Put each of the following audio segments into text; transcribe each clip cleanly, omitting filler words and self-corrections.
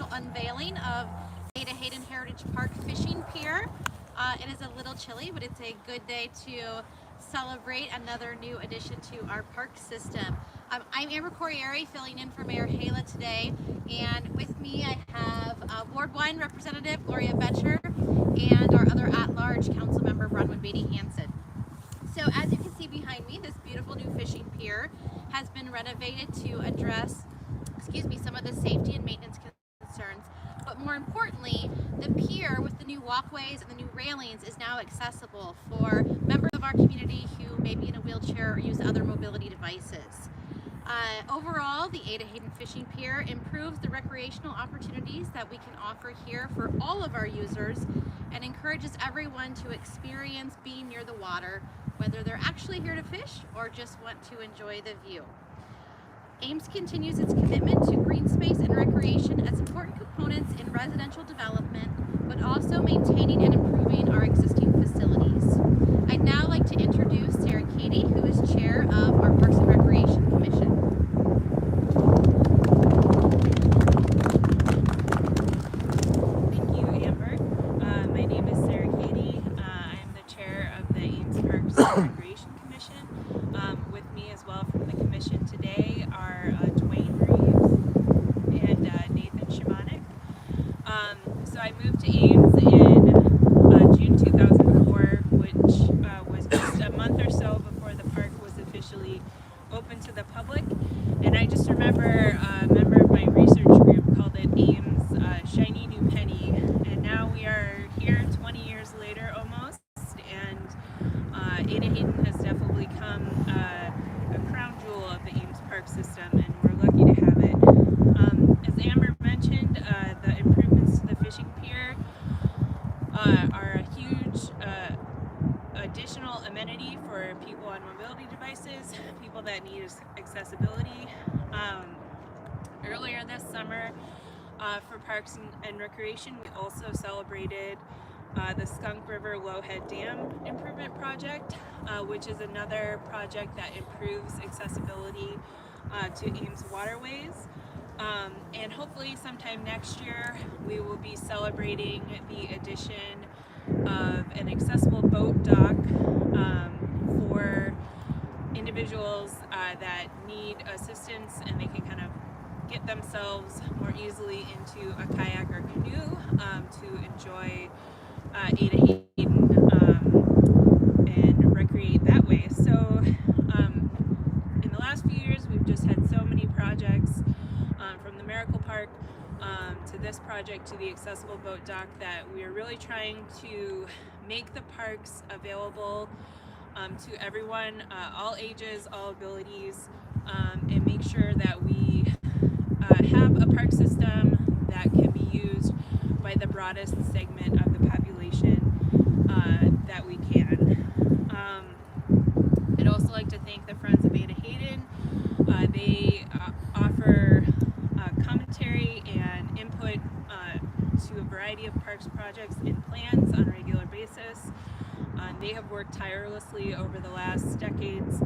official unveiling of Ada Hayden Heritage Park Fishing Pier. It is a little chilly, but it's a good day to celebrate another new addition to our park system. I'm Amber Corriere, filling in for Mayor Hala today, and with me I have Ward 1 Representative Gloria Betcher and our other at-large council member Bronwyn Beatty-Hansen. So as you can see behind me, this beautiful new fishing pier has been renovated to address, some of the safety and maintenance concerns. But more importantly, the pier with the new walkways and the new railings is now accessible for members of our community who may be in a wheelchair or use other mobility devices. Overall, the Ada Hayden Fishing Pier improves the recreational opportunities that we can offer here for all of our users and encourages everyone to experience being near the water, whether they're actually here to fish or just want to enjoy the view. Ames continues its commitment to green space and recreation as important components in residential development, but also maintaining and improving our existing facilities. I'd now like to introduce Sarah Katie, who is chair of our Parks and Recreation Commission. Thank you, Amber. My name is Sarah Katie. I'm the chair of the Ames Parks and Recreation Commission. With me as well from the commission today are Dwayne Reeves and Nathan Shimonik. So I moved to Ames in June 2004, which was just a month or so before the park was officially open to the public. And I just remember a member of my research group called it Ames Shiny New Penny. And now we are here 20 years later almost. And Ada Hayden has definitely become a crown jewel of the Ames Park system, and we're lucky to have it. As Amber mentioned, the improvements to the fishing pier are a huge additional amenity for people on mobility devices, people that need accessibility. Earlier this summer, for Parks and Recreation, we also celebrated the Skunk River Lowhead Dam Improvement Project, which is another project that improves accessibility to Ames waterways. And hopefully sometime next year we will be celebrating the addition of an accessible boat dock for individuals that need assistance and they can kind of get themselves more easily into a kayak or canoe to enjoy Ada Hayden and recreate that way. So in the last few years we've just had so many projects from the Miracle Park to this project to the accessible boat dock that we are really trying to make the parks available to everyone, all ages, all abilities, and make sure that we have a park system that can be used by the broadest segment of the population that we can. I'd also like to thank the Friends of Ada Hayden. They offer commentary and input to a variety of parks projects and plans on a regular basis. They have worked tirelessly over the last decades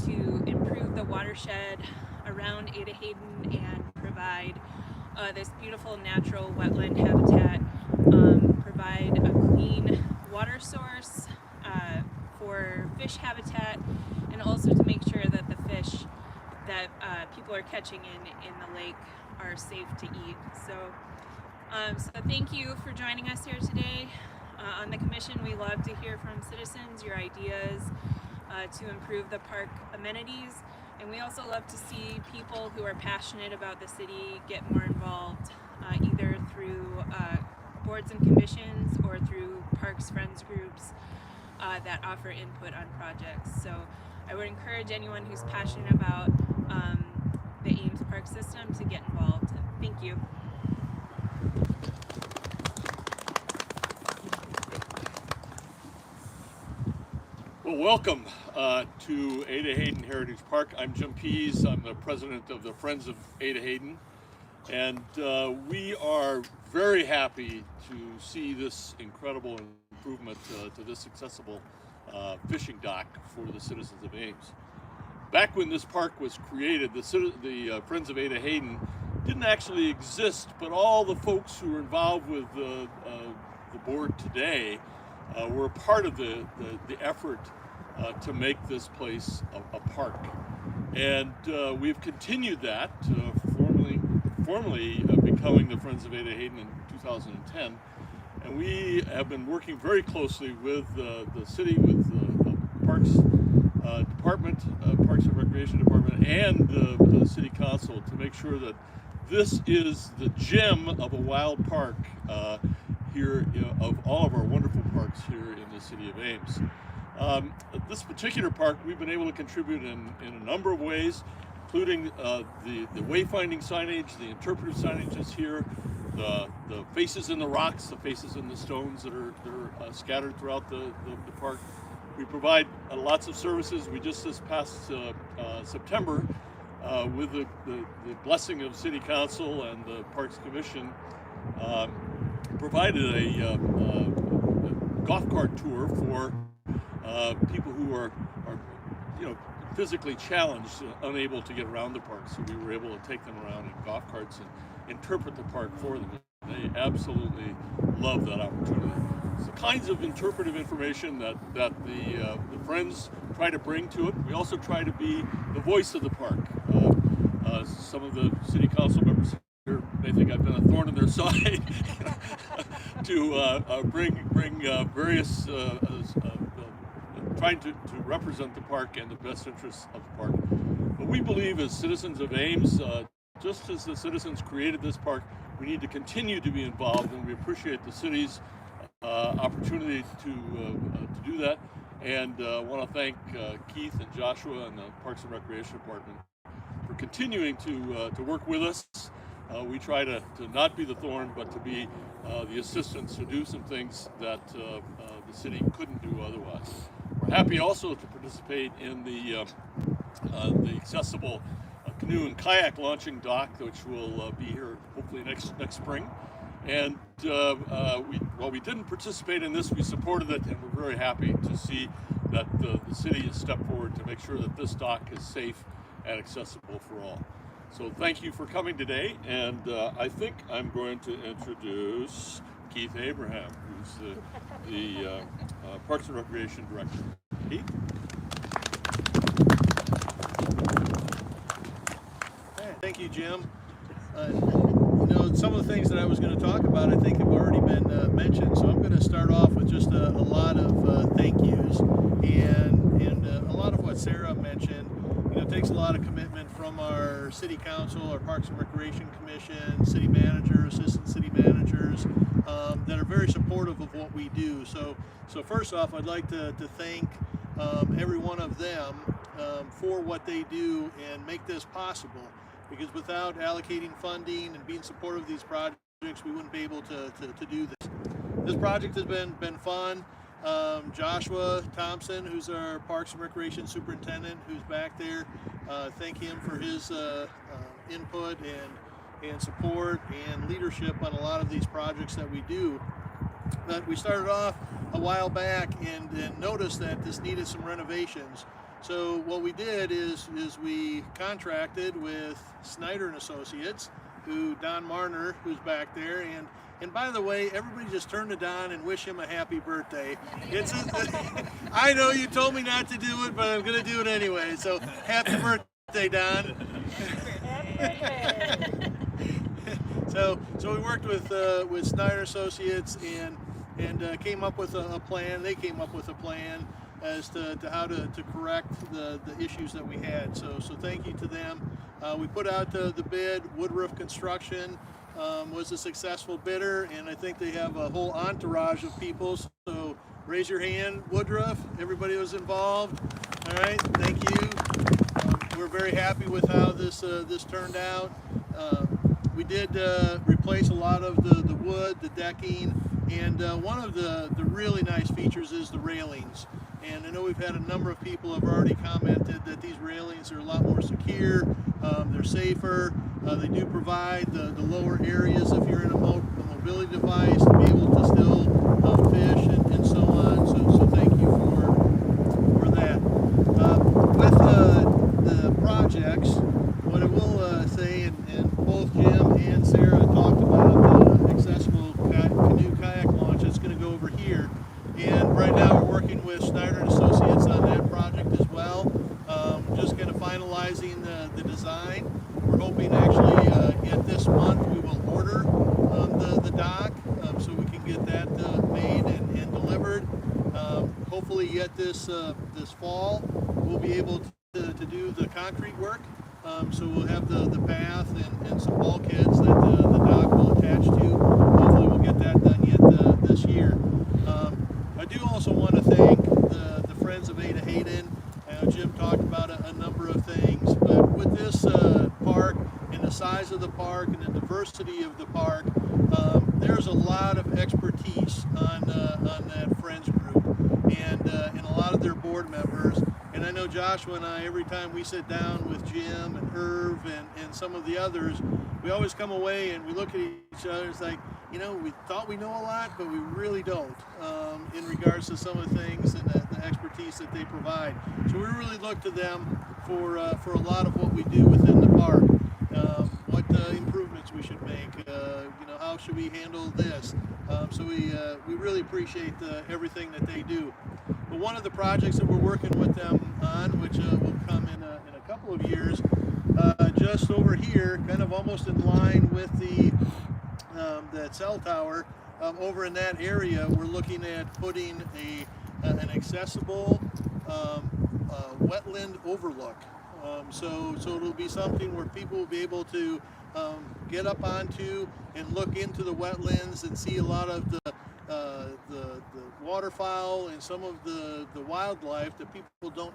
to improve the watershed around Ada Hayden and provide this beautiful natural wetland habitat, provide a clean water source for fish habitat, and also to make sure that the fish that people are catching in the lake are safe to eat. So thank you for joining us here today. On the commission, we love to hear from citizens, your ideas to improve the park amenities. And we also love to see people who are passionate about the city get more involved, either through boards and commissions or through parks friends groups that offer input on projects. So I would encourage anyone who's passionate about the Ames Park system to get involved. Thank you. Well, welcome to Ada Hayden Heritage Park. I'm Jim Pease. I'm the president of the Friends of Ada Hayden. And we are very happy to see this incredible improvement to this accessible fishing dock for the citizens of Ames. Back when this park was created, the Friends of Ada Hayden didn't actually exist, but all the folks who are involved with the board today were a part of the effort to make this place a park. And we've continued that, formally becoming the Friends of Ada Hayden in 2010. And we have been working very closely with the city, with the Parks Department, Parks and Recreation Department, and the City Council to make sure that this is the gem of a wild park here, of all of our wonderful parks here in the city of Ames. This particular park we've been able to contribute in a number of ways, including the wayfinding signage, the interpretive signages here, the faces in the rocks, the faces in the stones that are scattered throughout the park. We provide lots of services. We just this past September, with the blessing of City Council and the Parks Commission, provided a golf cart tour for people who are physically challenged, unable to get around the park. So we were able to take them around in golf carts and interpret the park for them. They absolutely love that opportunity. It's the kinds of interpretive information that the Friends try to bring to it. We also try to be the voice of the park. Some of the City Council members here may think I've been a thorn in their side to bring various trying to represent the park and the best interests of the park. But we believe as citizens of Ames, just as the citizens created this park, we need to continue to be involved, and we appreciate the city's opportunity to do that. And I want to thank Keith and Joshua and the Parks and Recreation Department for continuing to work with us. We try to not be the thorn, but to be the assistants to do some things that the city couldn't do otherwise. We're happy also to participate in the accessible canoe and kayak launching dock, which will be here hopefully next spring. And while we didn't participate in this, we supported it, and we're very happy to see that the city has stepped forward to make sure that this dock is safe and accessible for all. So thank you for coming today, and I think I'm going to introduce Keith Abraham, who's the Parks and Recreation Director. Keith? Thank you, Jim. Some of the things that I was going to talk about, I think, have already been mentioned. So I'm going to start off with just a lot of thank yous, and a lot of what Sarah mentioned. It takes a lot of commitment from our City Council, our Parks and Recreation Commission, city managers, assistant city managers, that are very supportive of what we do. So first off, I'd like to thank every one of them for what they do and make this possible. Because without allocating funding and being supportive of these projects, we wouldn't be able to do this. This project has been fun. Joshua Thompson, who's our Parks and Recreation Superintendent, who's back there, thank him for his input and support and leadership on a lot of these projects that we do. But we started off a while back and noticed that this needed some renovations. So what we did is we contracted with Snyder and Associates, Don Marner, who's back there, and by the way, everybody just turn to Don and wish him a happy birthday. I know you told me not to do it, but I'm going to do it anyway. So happy birthday, Don. So we worked with Snyder Associates and came up with a plan. They came up with a plan as to how to correct the issues that we had. So thank you to them. We put out the bid. Woodruff Construction was a successful bidder, and I think they have a whole entourage of people. So raise your hand, Woodruff, everybody was involved. All right, thank you. We're very happy with how this turned out. We did replace a lot of the wood, the decking, and one of the really nice features is the railings. And I know we've had a number of people have already commented that these railings are a lot more secure, they're safer, they do provide the lower areas if you're in a mobility device to be able to still fish and so on. So thank you for that. With the projects, what I will say, and both Jim hopefully yet this fall we'll be able to do the concrete work. So we'll have the path and some bulkheads that the dock will attach to. Hopefully we'll get that done yet this year. I do also want to thank the Friends of Ada Hayden. Jim talked about a number of things, but with this park and the size of the park and the diversity of the park, there's a lot of expertise on that Friends group and a lot of their board members. And I know Joshua and I, every time we sit down with Jim and Irv and some of the others, we always come away and we look at each other. It's like, you know, we thought we know a lot, but we really don't in regards to some of the things and the expertise that they provide. So we really look to them for a lot of what we do within the park. What improvements we should make, you know, how should we handle this? So we really appreciate everything that they do. But one of the projects that we're working with them on, which will come in a couple of years, just over here, kind of almost in line with that cell tower, over in that area, we're looking at putting an accessible wetland overlook. So it'll be something where people will be able to get up onto and look into the wetlands and see a lot of the waterfowl and some of the wildlife that people don't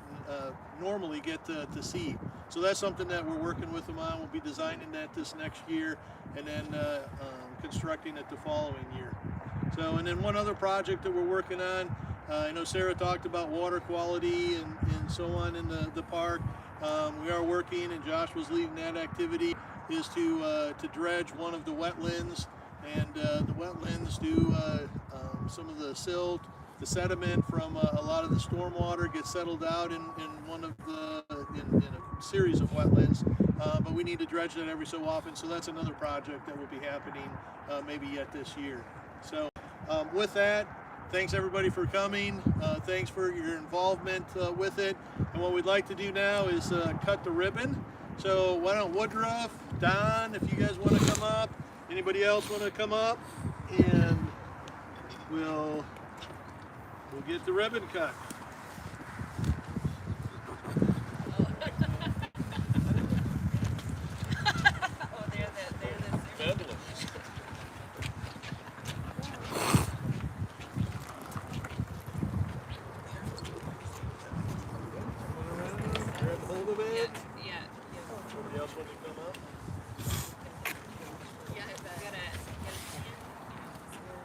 normally get to see. So that's something that we're working with them on. We'll be designing that this next year and then constructing it the following year. So, and then one other project that we're working on, I know Sarah talked about water quality and so on in the park. We are working, and Josh was leading that activity, is to dredge one of the wetlands. And the wetlands do some of the silt, the sediment from a lot of the stormwater gets settled out in one of in a series of wetlands. But we need to dredge that every so often. So that's another project that will be happening maybe yet this year. So with that, thanks everybody for coming. Thanks for your involvement with it. And what we'd like to do now is cut the ribbon. So why don't Woodruff, Don, if you guys want to come up, anybody else want to come up, and we'll get the ribbon cut.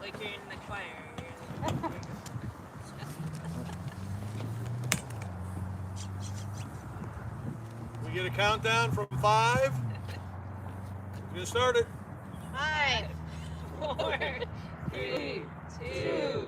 Like you're in the choir. We get a countdown from 5. We're gonna start it. 5, 4, 3, 2,